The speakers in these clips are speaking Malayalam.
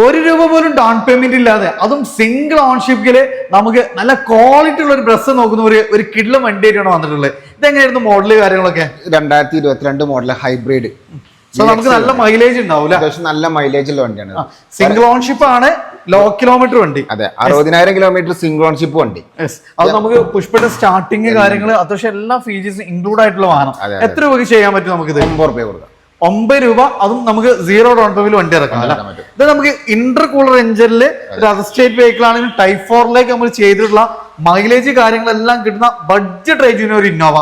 ഒരു രൂപ പോലും ഡൗൺ പേയ്മെന്റ് ഇല്ലാതെ അതും സിംഗിൾ ഓൺഷിപ്പില് നമുക്ക് നല്ല ക്വാളിറ്റി ഉള്ള ഒരു ഡ്രസ്സ് നോക്കുന്ന ഒരു കിഡ്ലം വണ്ടിയായിട്ടാണ് വന്നിട്ടുള്ളത്. ഇതെങ്ങനെയായിരുന്നു മോഡല് കാര്യങ്ങളൊക്കെ? 2022 മോഡൽ ഹൈബ്രിഡ്. സോ നമുക്ക് നല്ല മൈലേജ് ഉണ്ടാവും. അത്യാവശ്യം നല്ല മൈലേജ് ഉള്ള വണ്ടിയാണ്. സിംഗിൾ ഓൺഷിപ്പ് ആണ്, ലോ കിലോമീറ്റർ വണ്ടി. അതെ, 60,000 കിലോമീറ്റർ സിംഗിൾ ഓൺഷിപ്പ് വണ്ടി. അത് നമുക്ക് പുഷ്പയുടെ സ്റ്റാർട്ടിങ് കാര്യങ്ങൾ അത്യാവശ്യം എല്ലാ ഫീച്ചേഴ്സും ഇൻക്ലൂഡ് ആയിട്ടുള്ള വാഹനം. എത്ര രൂപയ്ക്ക് ചെയ്യാൻ പറ്റും നമുക്ക്? 9 രൂപ കൊടുക്കാം. 9 രൂപ, അതും നമുക്ക് 0 ഡൗൺ പേയ്മെന്റ് വണ്ടി ഇറക്കാം. ഇത് നമുക്ക് ഇന്റർ കൂളർ എഞ്ചിനില് ഒരു അതർ സ്റ്റേറ്റ് വെഹിക്കിൾ ആണെങ്കിലും ടൈപ്പ് 4ലേക്ക് നമ്മൾ ചെയ്തിട്ടുള്ള മൈലേജ് കാര്യങ്ങളെല്ലാം കിട്ടുന്ന ബഡ്ജറ്റ് റേഞ്ചിന് ഒരു ഇന്നോവ.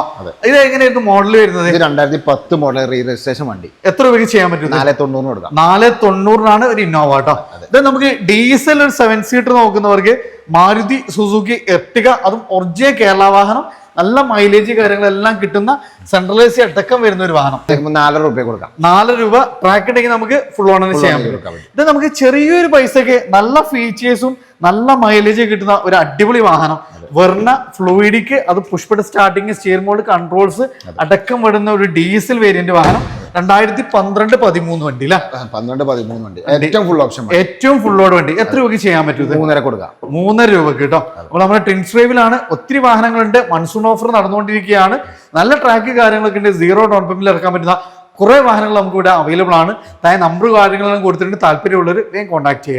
ഇത് എങ്ങനെയായിരുന്നു മോഡൽ വരുന്നത്? 2010 മോഡൽ റീ രജിസ്ട്രേഷൻ വണ്ടി. എത്ര രൂപയ്ക്ക് ചെയ്യാൻ പറ്റും? 490 കൊടുക്കാം. 490 ഒരു ഇന്നോവ കേട്ടോ. ഇത് നമുക്ക് ഡീസൽ ഒരു 7 സീറ്റർ നോക്കുന്നവർക്ക് മാരുതി സുസുക്കി എർട്ടിക, അതും ഒറിജിനൽ കേരള വാഹനം, നല്ല മൈലേജ് കാര്യങ്ങളെല്ലാം കിട്ടുന്ന സെൻട്രലൈസ് അടക്കം വരുന്ന ഒരു വാഹനം. 4 രൂപ കൊടുക്കാം. 4 രൂപ ട്രാക്ക് ഉണ്ടെങ്കിൽ നമുക്ക് ഫുൾ ഓണർ ചെയ്യാൻ പറ്റും. ഇത് നമുക്ക് ചെറിയൊരു പൈസക്ക് നല്ല ഫീച്ചേഴ്സും നല്ല മൈലേജ് കിട്ടുന്ന ഒരു അടിപൊളി വാഹനം. വെർണ ഫ്ലൂയിഡിക്ക്, അത് പുഷ്പയുടെ സ്റ്റാർട്ടിങ്, സ്റ്റിയറിംഗ് മോഡ് കൺട്രോൾസ് അടക്കം വരുന്ന ഒരു ഡീസൽ വേരിയന്റ് വാഹനം. 2012-13 വണ്ടി അല്ലേ? 12-13 വണ്ടി. ഏറ്റവും ഫുൾ ഓപ്ഷൻ, ഏറ്റവും ഫുൾ ലോഡ് വണ്ടി. എത്ര രൂപയ്ക്ക് ചെയ്യാൻ പറ്റും? 3.5 കൊടുക്കാം. 3.5 രൂപക്ക് കേട്ടോ. അപ്പോൾ നമ്മുടെ ട്വിൻസ് ഡ്രൈവിലാണ്, ഒത്തിരി വാഹനങ്ങളുണ്ട്. മൺസൂൺ ഓഫർ നടന്നുകൊണ്ടിരിക്കുകയാണ്. നല്ല ട്രാക്ക് കാര്യങ്ങളൊക്കെ ഉണ്ട്. 0 ഡൗൺ പേയ്മെന്റിൽ ഇറക്കാൻ പറ്റുന്ന കുറെ വാഹനങ്ങൾ നമുക്ക് ഇവിടെ അവൈലബിൾ ആണ്. താഴെ നമ്പർ കാര്യങ്ങളെല്ലാം കൊടുത്തിട്ടുണ്ട്. താല്പര്യമുള്ളവർ വേഗം കോൺടാക്ട് ചെയ്യാം.